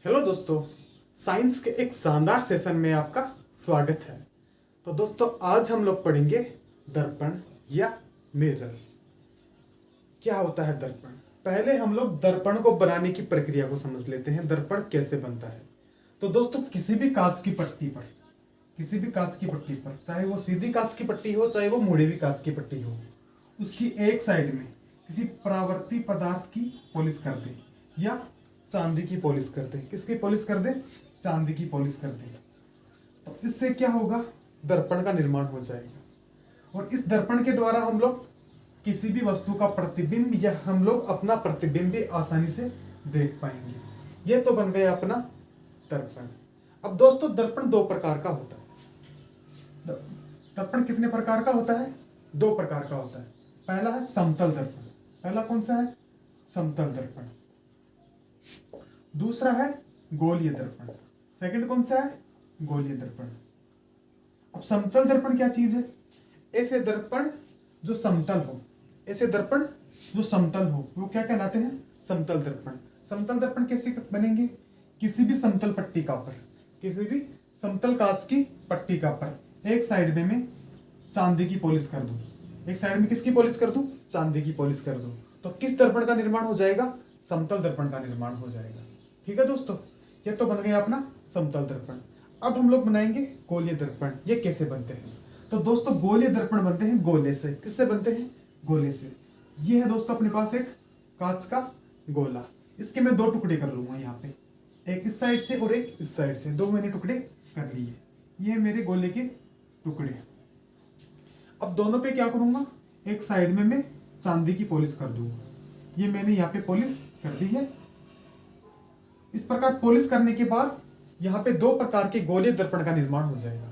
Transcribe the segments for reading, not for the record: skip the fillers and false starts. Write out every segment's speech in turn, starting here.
Hello दोस्तों, science के एक शानदार सेशन में आपका स्वागत है। तो दोस्तों, आज हम लोग पढ़ेंगे दर्पण या मिरर। क्या होता है दर्पण? पहले हम लोग दर्पण को बनाने की प्रक्रिया को समझ लेते हैं। दर्पण कैसे बनता है? तो दोस्तों, किसी भी कांच की पट्टी पर, चाहे वो सीधी कांच की पट्टी हो, चाहे वो मुड़ी हुई कांच की पट्टी हो, उसकी एक साइड में किसी परावर्ती पदार्थ की पॉलिश कर दे या चांदी की पॉलिश कर दे। किसकी पॉलिश कर दे? चांदी की पॉलिश कर दे। तो इससे क्या होगा? दर्पण का निर्माण हो जाएगा। और इस दर्पण के द्वारा हम लोग किसी भी वस्तु का प्रतिबिंब या हम लोग अपना प्रतिबिंब भी आसानी से देख पाएंगे। ये तो बन गया अपना दर्पण। अब दोस्तों, दर्पण दो प्रकार का होता है। दर्पण कितने प्रकार का होता है? दो प्रकार का होता है। पहला है समतल दर्पण। पहला कौन सा है? समतल दर्पण। दूसरा है गोलीय दर्पण। सेकंड कौन सा है? गोलीय दर्पण। अब समतल दर्पण क्या चीज है? ऐसे दर्पण जो समतल हो, वो क्या कहलाते हैं? समतल दर्पण। समतल दर्पण कैसे बनेंगे? किसी भी समतल पट्टी का पर, किसी भी समतल कांच की पट्टी का पर एक साइड में मैं चांदी की पॉलिश कर दूं। एक साइड में किसकी पॉलिश कर दूं? चांदी की पॉलिश कर दूं। तो किस दर्पण का निर्माण हो जाएगा? समतल दर्पण का निर्माण हो जाएगा। ठीक है दोस्तों, ये तो बन गया अपना समतल दर्पण। अब हम लोग बनाएंगे गोलीय दर्पण। ये कैसे बनते हैं? तो दोस्तों, गोलीय दर्पण बनते हैं गोले से। किससे बनते हैं? गोले से। ये है दोस्तों अपने पास एक कांच का गोला। इसके मैं दो टुकड़े कर लूंगा यहाँ पे, एक इस साइड से और एक इस साइड से। दो मैंने टुकड़े कर लिए। ये है मेरे गोले के टुकड़े। अब दोनों पे क्या करूंगा? एक साइड में मैं चांदी की पॉलिश कर दूंगा। ये मैंने यहाँ पे पॉलिश कर दी है। इस प्रकार पॉलिश करने के बाद यहाँ पे दो प्रकार के गोलीय दर्पण का निर्माण हो जाएगा।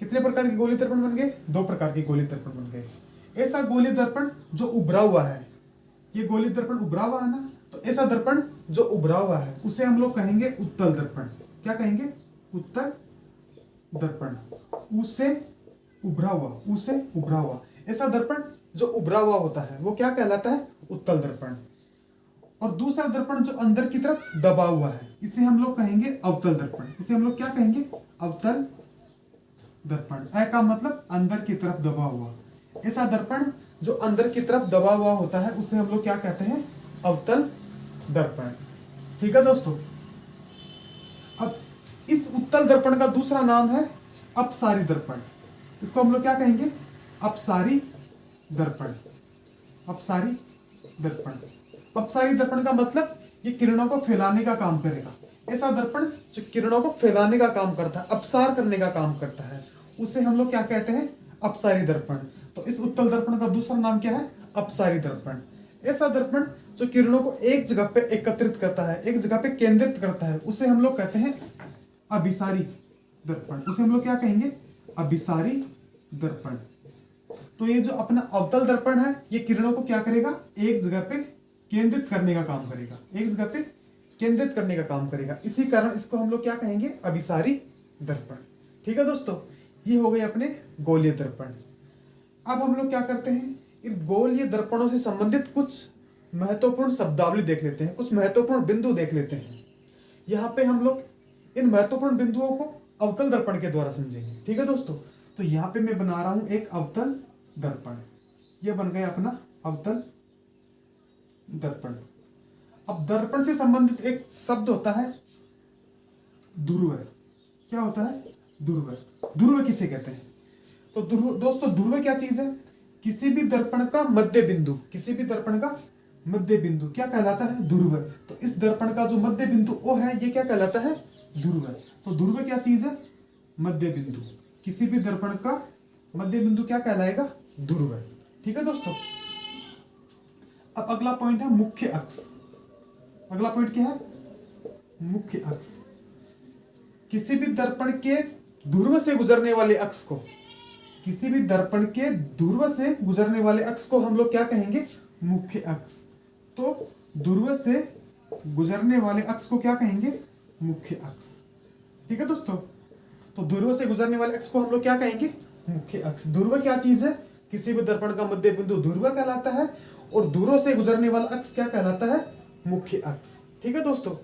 कितने प्रकार के गोलीय दर्पण बन गए? दो प्रकार के गोलीय दर्पण बन गए। ऐसा गोलीय दर्पण जो उभरा हुआ है, ये गोलीय दर्पण उभरा हुआ है ना, तो ऐसा दर्पण जो उभरा हुआ है उसे हम लोग कहेंगे उत्तल दर्पण। क्या कहेंगे? उत्तल दर्पण। उससे उभरा हुआ ऐसा दर्पण जो उभरा हुआ होता है वो क्या कहलाता है? उत्तल दर्पण। और दूसरा दर्पण जो अंदर की तरफ दबा हुआ है, इसे हम लोग कहेंगे अवतल दर्पण। इसे हम लोग क्या कहेंगे? अवतल दर्पण। ऐ का मतलब अंदर की तरफ दबा हुआ। ऐसा दर्पण जो अंदर की तरफ दबा हुआ होता है उसे हम लोग क्या कहते हैं? अवतल दर्पण। ठीक है दोस्तों। अब इस उत्तल दर्पण का दूसरा नाम है अपसारी दर्पण। इसको हम लोग क्या कहेंगे? अपसारी दर्पण। अपसारी दर्पण का मतलब ये किरणों को फैलाने का काम करेगा। ऐसा दर्पण जो किरणों को फैलाने का काम करता है, अपसार करने का काम करता है, उसे हम लोग क्या कहते हैं? अपसारी दर्पण। तो इस उत्तल दर्पण का दूसरा नाम क्या है? अपसारी दर्पण। ऐसा दर्पण जो किरणों को एक जगह पे एकत्रित करता है, एक जगह पे केंद्रित करता है, उसे हम लोग कहते हैं अभिसारी दर्पण। उसे हम लोग क्या कहेंगे? अभिसारी दर्पण। तो ये जो अपना अवतल दर्पण है, ये किरणों को क्या करेगा? एक जगह पे केंद्रित करने का काम करेगा। एक जगह पे केंद्रित करने का काम करेगा। इसी कारण इसको हम लोग क्या कहेंगे? अभिसारी दर्पण। ठीक है दोस्तों, ये हो गए अपने गोलीय दर्पण। अब हम लोग क्या करते हैं? इन गोलीय दर्पणों से संबंधित कुछ महत्वपूर्ण शब्दावली देख लेते हैं, कुछ महत्वपूर्ण बिंदु देख लेते हैं। यहाँ पे हम लोग इन महत्वपूर्ण बिंदुओं को अवतल दर्पण के द्वारा समझेंगे। ठीक है दोस्तों। तो यहाँ पे मैं बना रहा हूं एक अवतल दर्पण। ये बन गया अपना अवतल दर्पण। अब दर्पण से संबंधित एक शब्द होता है ध्रुव। क्या होता है? ध्रुव। ध्रुव किसे कहते हैं? तो दोस्तों, ध्रुव क्या चीज है? किसी भी दर्पण का मध्य बिंदु, क्या कहलाता है? ध्रुव। तो इस दर्पण का जो मध्य बिंदु ओ है, ये क्या कहलाता है? ध्रुव। तो ध्रुव क्या चीज है? मध्य बिंदु। किसी भी दर्पण का मध्य बिंदु क्या कहलाएगा? ध्रुव। ठीक है दोस्तों। अब अगला पॉइंट है मुख्य अक्ष। अगला पॉइंट क्या है? मुख्य अक्ष। किसी भी दर्पण के ध्रुव से गुजरने वाले अक्ष को, हम लोग क्या कहेंगे? मुख्य अक्ष। तो ध्रुव से गुजरने वाले अक्ष को क्या कहेंगे? मुख्य अक्ष। ठीक है दोस्तों। तो ध्रुव से गुजरने वाले अक्ष को हम लोग क्या कहेंगे? मुख्य अक्ष। ध्रुव क्या चीज है? किसी भी दर्पण का मध्य बिंदु ध्रुव कहलाता है और ध्रुव से गुजरने वाला अक्ष क्या कहलाता है? मुख्य अक्ष। ठीक है दोस्तों।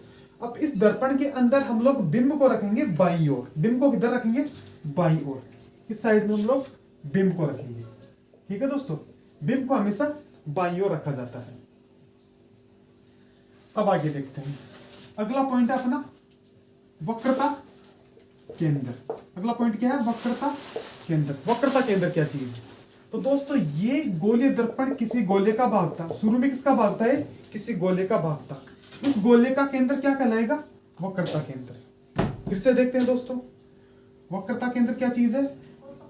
अब इस दर्पण के अंदर हम लोग बिंब को रखेंगे बाईं ओर। बिंब को किधर रखेंगे? बाईं ओर। इस साइड में हम लोग बिंब को रखेंगे। ठीक है दोस्तों, बिंब को हमेशा बाईं ओर रखा जाता है। अब आगे देखते हैं। अगला पॉइंट है अपना वक्रता केंद्र। अगला पॉइंट क्या है? वक्रता केंद्र। वक्रता केंद्र क्या चीज है? तो दोस्तों ये गोलीय दर्पण किसी गोले का भाग था। शुरू में किसका भाग था? ये किसी गोले का भाग था। इस गोले का केंद्र क्या कहलाएगा? वक्रता केंद्र। फिर से देखते हैं दोस्तों, वक्रता केंद्र क्या चीज है?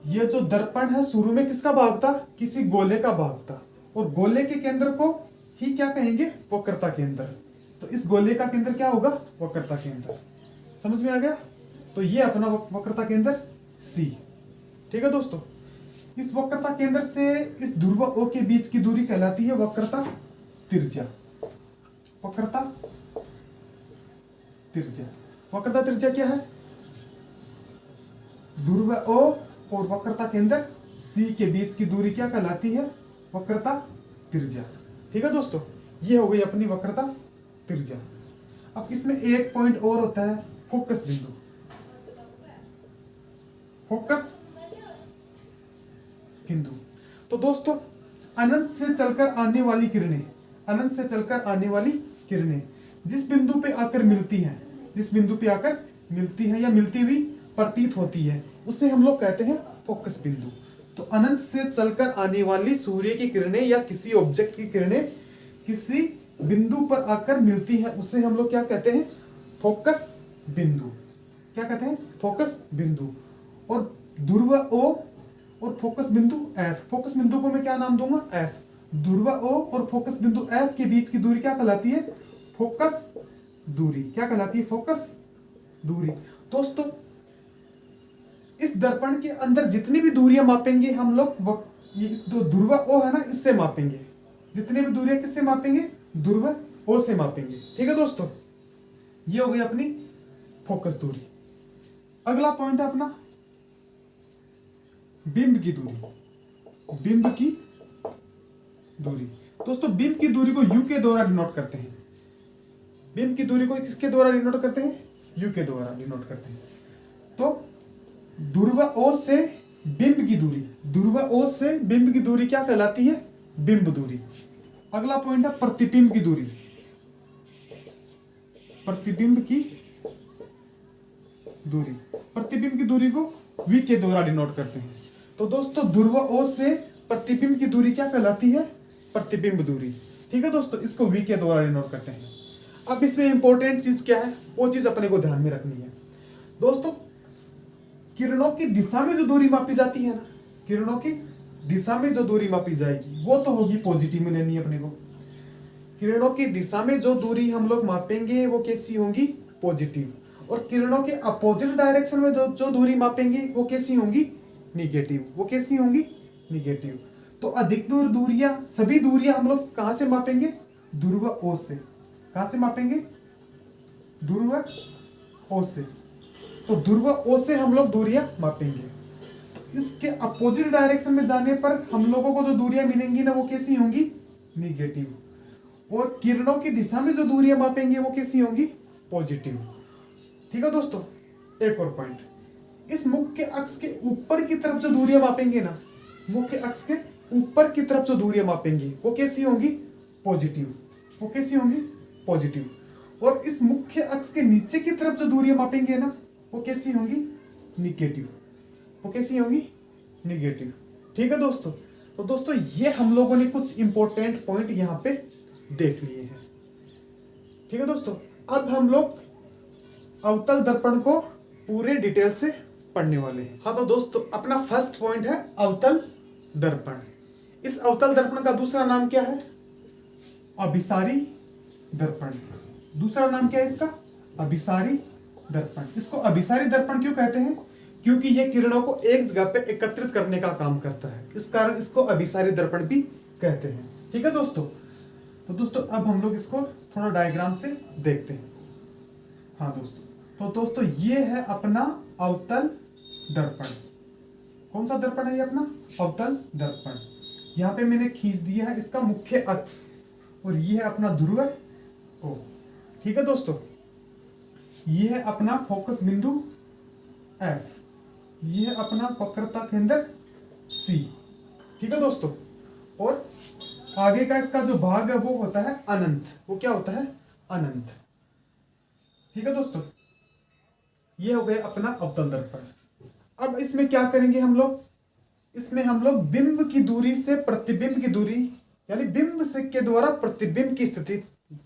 ये जो दर्पण है शुरू में किसका भाग था? किसी गोले का भाग था, और गोले के केंद्र को ही क्या कहेंगे? वक्रता केंद्र। तो इस गोले का केंद्र क्या होगा? वक्रता केंद्र। समझ में आ गया? तो ये अपना वक्रता केंद्र C। ठीक है दोस्तों, इस वक्रता केंद्र से इस ध्रुव O के बीच की दूरी कहलाती है वक्रता त्रिज्या। वक्रता त्रिज्या। वक्रता त्रिज्या क्या है? ध्रुव O और वक्रता केंद्र C के बीच की दूरी क्या कहलाती है? वक्रता त्रिज्या। ठीक है दोस्तों, ये हो गई अपनी वक्रता त्रिज्या। अब इसमें एक पॉइंट और होता है, फोकस बिंदु। फोकस बिंदु। तो दोस्तों अनंत से चलकर आने वाली किरणें, अनंत से चलकर आने वाली किरणें जिस बिंदु पे आकर मिलती हैं, जिस बिंदु पे आकर मिलती हैं या मिलती हुई प्रतीत होती है, उसे हम लोग कहते हैं फोकस बिंदु। तो अनंत से चलकर आने वाली सूर्य की किरणें या किसी ऑब्जेक्ट की किरणें किसी बिंदु पर आकर मिलती हैं, उसे हम लोग क्या कहते हैं? फोकस बिंदु। क्या कहते हैं? फोकस बिंदु। और ध्रुव O और फोकस बिंदु F। फोकस बिंदु को मैं क्या नाम दूंगा? F। ध्रुव O और फोकस बिंदु F के बीच की दूरी क्या कहलाती है? फोकस दूरी। क्या कहलाती है? फोकस दूरी। दोस्तों इस दर्पण के अंदर जितनी भी दूरियां मापेंगे हम लोग, ये इस जो ध्रुव O है ना, इससे मापेंगे। जितनी भी दूरियां किससे मापेंगे? ध्रुव O से मापेंगे। ठीक है दोस्तों, ये हो गई अपनी फोकस दूरी। अगला पॉइंट है अपना बिंब की दूरी। बिंब की दूरी। दोस्तों बिंब की दूरी को U के द्वारा डिनोट करते हैं। बिंब की दूरी को किसके द्वारा डिनोट करते हैं? U के द्वारा डिनोट करते हैं। तो ध्रुव O से बिंब की दूरी, ध्रुव O से बिंब की दूरी क्या कहलाती है? बिंब दूरी। अगला पॉइंट है प्रतिबिंब की दूरी। प्रतिबिंब की दूरी। प्रतिबिंब की दूरी को V के द्वारा डिनोट करते हैं। तो दोस्तों ध्रुव O से प्रतिबिंब की दूरी क्या कहलाती है? प्रतिबिंब दूरी। ठीक है दोस्तों, इसको V के द्वारा डिनोट करते हैं। अब इसमें इंपॉर्टेंट चीज क्या है, वो चीज अपने को ध्यान में रखनी है। दोस्तों किरणों की दिशा में जो दूरी मापी जाती है ना, किरणों की दिशा में जो दूरी मापी जाएगी वो तो होगी पॉजिटिव में लेनी है अपने को। किरणों की दिशा में जो दूरी हम लोग मापेंगे वो कैसी होंगी? पॉजिटिव। और किरणों के अपोजिट डायरेक्शन में जो दूरी मापेंगे वो कैसी होंगी? निगेटिव। वो कैसी होंगी? निगेटिव। तो अधिकतर दूरियां, सभी दूरियां हम लोग कहां से मापेंगे? ध्रुव O से। कहां से मापेंगे? ध्रुव O से। तो ध्रुव O से हम लोग दूरियां मापेंगे। तो इसके अपोजिट डायरेक्शन में जाने पर हम लोगों को जो दूरियां मिलेंगी ना वो कैसी होंगी? निगेटिव। और किरणों की दिशा में जो दूरियां मापेंगे वो कैसी होंगी? पॉजिटिव। ठीक है दोस्तों, एक और पॉइंट, इस मुख्य अक्ष के ऊपर की तरफ जो दूरियां मापेंगे ना, मुख्य अक्ष के ऊपर की तरफ जो दूरियां मापेंगे वो कैसी होंगी? पॉजिटिव। वो कैसी होंगी? पॉजिटिव। और इस मुख्य अक्ष के नीचे की तरफ जो दूरियां मापेंगे ना वो कैसी होंगी? निगेटिव। वो कैसी होंगी? निगेटिव। ठीक है दोस्तों, तो दोस्तों ये हम लोगों ने कुछ इंपॉर्टेंट पॉइंट यहाँ पे देख लिए हैं। ठीक है दोस्तों, अब हम लोग अवतल दर्पण को पूरे डिटेल से पढ़ने वाले हैं। हाँ तो दोस्तों अपना फर्स्ट पॉइंट है अवतल दर्पण। इस अवतल दर्पण का दूसरा नाम क्या है? अभिसारी दर्पण। दूसरा नाम क्या है इसका? अभिसारी दर्पण। इसको अभिसारी दर्पण क्यों कहते हैं? क्योंकि यह किरणों को एक जगह पे एकत्रित करने का काम करता है, इस कारण इसको अभिसारी दर्पण भी कहते हैं। ठीक है दोस्तों, तो दोस्तों अब हम लोग इसको थोड़ा डायग्राम से देखते हैं। हाँ दोस्तों, तो दोस्तों ये है अपना अवतल दर्पण। कौन सा दर्पण है ये? अपना अवतल दर्पण। यहाँ पे मैंने खींच दिया है इसका मुख्य अक्ष, और ये है अपना ध्रुव O। ठीक है दोस्तों, ये है अपना फोकस बिंदु F, ये है अपना वक्रता केंद्र C। ठीक है दोस्तों, और आगे का इसका जो भाग है वो होता है अनंत। वो क्या होता है? अनंत। ठीक है दोस्तों, ये हो गया अपना अवतल दर्पण। अब इसमें क्या करेंगे हम लोग? इसमें हम लोग बिंब की दूरी से प्रतिबिंब की दूरी, यानी बिंब से के द्वारा प्रतिबिंब की स्थिति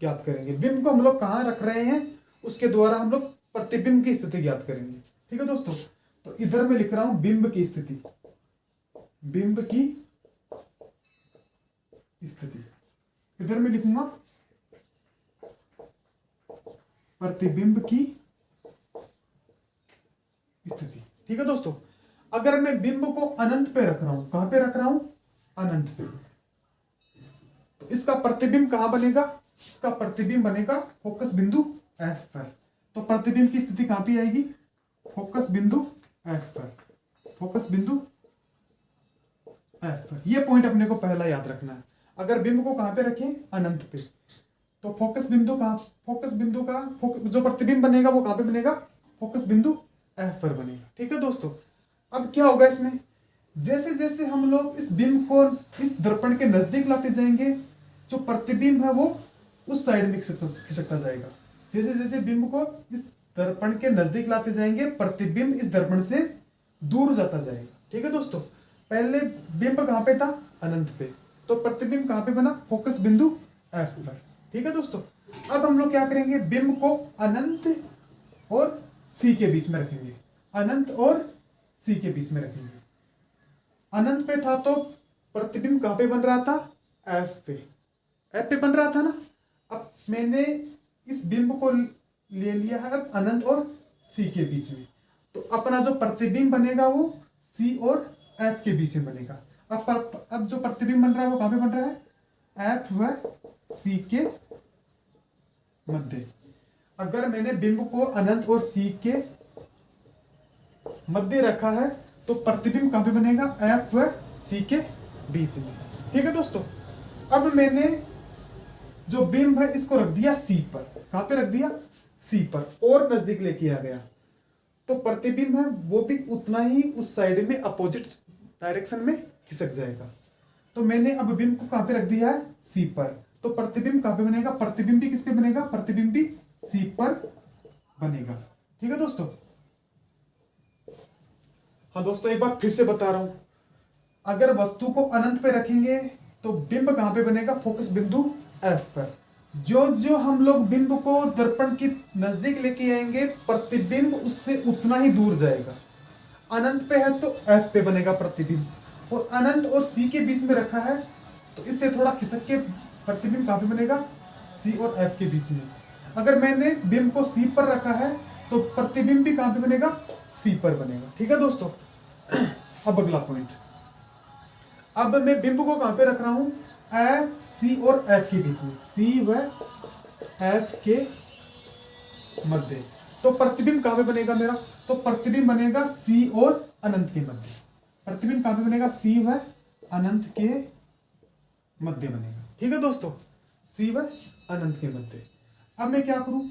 ज्ञात करेंगे। बिंब को हम लोग कहाँ रख रहे हैं, उसके द्वारा हम लोग प्रतिबिंब की स्थिति ज्ञात करेंगे। ठीक है दोस्तों, तो इधर मैं लिख रहा हूं बिंब की स्थिति, बिंब की स्थिति। इधर मैं लिखूंगा प्रतिबिंब की स्थिति। ठीक है दोस्तों, अगर मैं बिंब को अनंत पे रख रहा हूं, कहां पे रख रहा हूं? अनंत पे, तो इसका प्रतिबिंब कहां बनेगा? इसका प्रतिबिंब बनेगा फोकस बिंदु F पर। तो प्रतिबिंब की स्थिति कहां पे आएगी? फोकस बिंदु F पर, फोकस बिंदु F पर। ये पॉइंट अपने को पहला याद रखना है। अगर बिंब को कहां पे रखें? अनंत पे, तो फोकस बिंदु का जो प्रतिबिंब बनेगा वो कहां पे बनेगा? फोकस बिंदु F पर बनेगा। ठीक है दोस्तों, अब क्या होगा इसमें? जैसे जैसे हम लोग इस बिंब को इस दर्पण के नजदीक लाते जाएंगे, जो प्रतिबिंब है वो उस साइड में खिसकता जाएगा। जैसे जैसे बिंब को इस दर्पण के नजदीक लाते जाएंगे, प्रतिबिंब इस दर्पण से दूर जाता जाएगा। ठीक है दोस्तों, पहले बिंब कहां पे था? अनंत पे, तो प्रतिबिंब कहां पे बना? फोकस बिंदु F पर। ठीक है दोस्तों, अब हम लोग क्या करेंगे? बिंब को अनंत और C के बीच में रखेंगे, अनंत और C के बीच में रखेंगे। अनंत पे था तो प्रतिबिंब कहां पे बन रहा था? F पे, F पे बन रहा था ना। अब मैंने इस बिंब को ले लिया है अब अनंत और C के बीच में, तो अपना जो प्रतिबिंब बनेगा वो C और F के बीच में बनेगा। अब जो प्रतिबिंब बन रहा है वो कहां पे बन रहा है? F व C के मध्य। अगर मैंने बिंब को अनंत और C के मध्य रखा है तो प्रतिबिंब कहां पे बनेगा? F व C के बीच में। ठीक है दोस्तों, अब मैंने जो बिंब है इसको रख दिया C पर। कहां पे रख दिया? C पर, और नजदीक लेके आ गया, तो प्रतिबिंब है वो भी उतना ही उस साइड में अपोजिट डायरेक्शन में खिसक जाएगा। तो मैंने अब बिंब को कहां पे रख दिया है? C पर, तो प्रतिबिंब कहां पे बनेगा? प्रतिबिंब भी किस पे बनेगा? प्रतिबिंब भी C पर बनेगा। ठीक है दोस्तों, हाँ दोस्तों एक बार फिर से बता रहा हूं, अगर वस्तु को अनंत पे रखेंगे तो बिंब कहां पे बनेगा? फोकस बिंदु F पर। जो जो हम लोग बिंब को दर्पण की नजदीक लेके आएंगे, प्रतिबिंब उससे उतना ही दूर जाएगा। अनंत पे है तो F पे बनेगा प्रतिबिंब, और अनंत और C के बीच में रखा है तो इससे थोड़ा खिसक के प्रतिबिंब कहां पे बनेगा? C और F के बीच में। अगर मैंने बिंब को C पर रखा है तो प्रतिबिंब भी कहां पे बनेगा? C पर बनेगा। ठीक है दोस्तों, अब अगला पॉइंट, अब मैं बिंब को कहां पे रख रहा हूं? F, C और F के बीच में, C व F के मध्य। तो प्रतिबिंब कहां पे बनेगा मेरा? तो प्रतिबिंब बनेगा C और अनंत के मध्य। प्रतिबिंब कहां पे बनेगा? C व अनंत के मध्य बनेगा। ठीक है दोस्तों, C व अनंत के मध्य। अब मैं क्या करूं?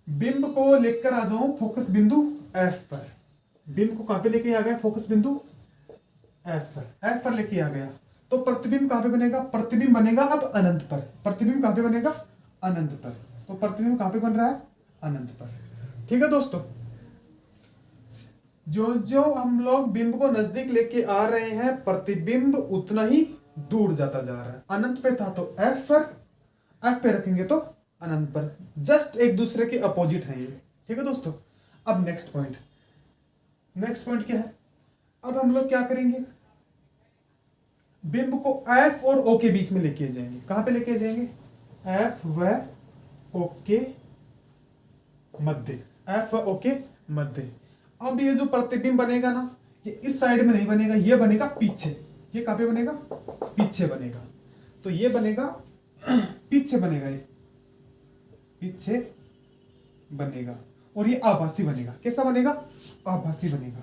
बिंब को लेकर आ जाऊं फोकस बिंदु F पर। बिंब को कहां पे लेके आ गया? फोकस बिंदु F पर, F पर लेके आ गया, तो प्रतिबिंब कहां पे बनेगा? प्रतिबिंब बनेगा अब अनंत पर। प्रतिबिंब कहां पे बनेगा? अनंत पर। तो प्रतिबिंब कहां पे बन रहा है? अनंत पर। ठीक है दोस्तों, जो जो हम लोग बिंब को नजदीक लेके आ रहे हैं, प्रतिबिंब उतना ही दूर जाता जा रहा है। अनंत पे था तो F पर, F पे रखेंगे तो अनंत पर, जस्ट एक दूसरे के अपोजिट है ये। ठीक है दोस्तों, अब नेक्स्ट पॉइंट, नेक्स्ट पॉइंट क्या है? अब हम लोग क्या करेंगे? बिंब को F और O के बीच में लेके जाएंगे। कहां पे लेके जाएंगे? F व O के मध्य, F व O के मध्य। अब ये जो प्रतिबिंब बनेगा ना, ये इस साइड में नहीं बनेगा, ये बनेगा पीछे। ये कहां पे बनेगा? पीछे बनेगा। तो ये बनेगा पीछे बनेगा, ये पीछे बनेगा, और ये आभासी बनेगा। कैसा बनेगा? आभासी बनेगा,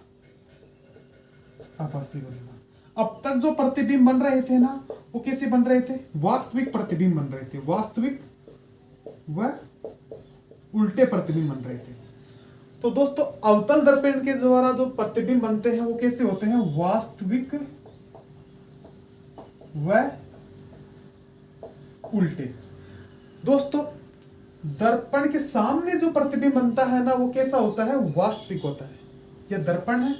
आभासी बनेगा। अब तक जो प्रतिबिंब बन रहे थे ना, वो कैसे बन रहे थे? वास्तविक प्रतिबिंब बन रहे थे, वास्तविक व उल्टे प्रतिबिंब बन रहे थे। तो दोस्तों अवतल दर्पण के द्वारा जो प्रतिबिंब बनते हैं वो कैसे होते हैं, वास्तविक व उल्टे। दोस्तों दर्पण के सामने जो प्रतिबिंब बनता है ना वो कैसा होता है, वास्तविक होता है। यह दर्पण है,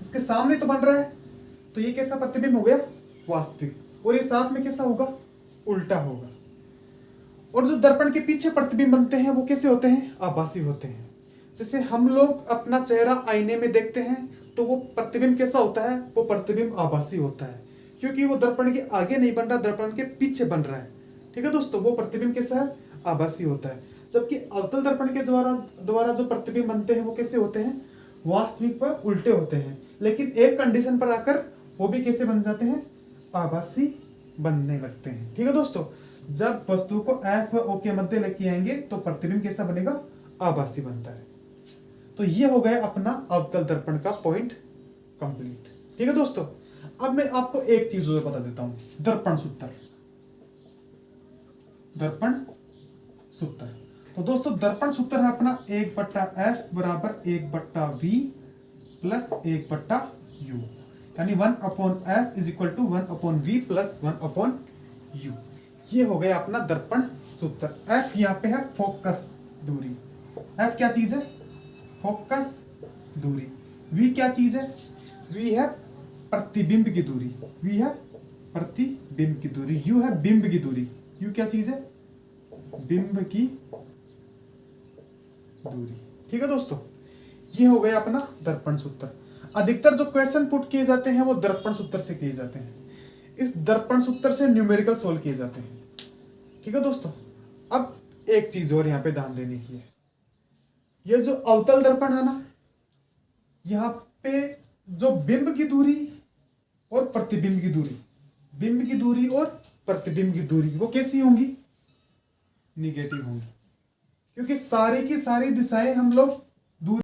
इसके सामने तो बन रहा है, तो ये कैसा प्रतिबिंब हो गया, वास्तविक। और ये साथ में कैसा होगा, उल्टा होगा। और जो दर्पण के पीछे प्रतिबिंब बनते हैं वो कैसे होते हैं, आभासी होते हैं। जैसे हम लोग अपना चेहरा आईने में देखते हैं तो वो प्रतिबिंब कैसा होता है, वो प्रतिबिंब आभासी होता है, क्योंकि वो दर्पण के आगे नहीं बन रहा, दर्पण के पीछे बन रहा है। ठीक है दोस्तों, वो प्रतिबिंब कैसा है, आभासी होता है। जबकि अवतल दर्पण के द्वारा जो प्रतिबिंब बनते हैं वो कैसे होते हैं, वास्तविक व उल्टे होते हैं। लेकिन एक कंडीशन पर आकर वो भी कैसे बन जाते हैं, आभासी बनने लगते हैं। ठीक है दोस्तों, जब वस्तु को F व O के मध्य लेके आएंगे तो प्रतिबिंब कैसा बनेगा, आभासी बनता है। तो ये हो गया अपना अवतल दर्पण का पॉइंट कंप्लीट। ठीक है दोस्तों, अब मैं आपको एक चीज और बता देता हूं, दर्पण सूत्र। दर्पण सूत्र, तो दोस्तों दर्पण सूत्र है अपना 1/F बराबर 1/V प्लस 1/U, यानी 1/F is equal to 1/V plus 1/U। ये हो गया अपना दर्पण सूत्र। F यहाँ पे है फोकस दूरी। F क्या चीज है, फोकस दूरी। V क्या चीज है, V है प्रतिबिंब की दूरी। V है प्रतिबिंब की दूरी। U है बिंब की दूरी। U क्या चीज है, बिंब की दूरी। ठीक है दोस्तों, ये हो गया अपना दर्पण सूत्र। अधिकतर जो क्वेश्चन पुट किए जाते हैं वो दर्पण सूत्र से किए जाते हैं। इस दर्पण सूत्र से न्यूमेरिकल सोल्व किए जाते हैं। ठीक है दोस्तों, अब एक चीज और यहां पे ध्यान देने की है, ये जो अवतल दर्पण है ना, यहां पे जो बिंब की दूरी और प्रतिबिंब की दूरी, बिंब की दूरी और प्रतिबिंब की दूरी वो कैसी होंगी, निगेटिव होंगी, क्योंकि सारी की सारी दिशाएं हम लोग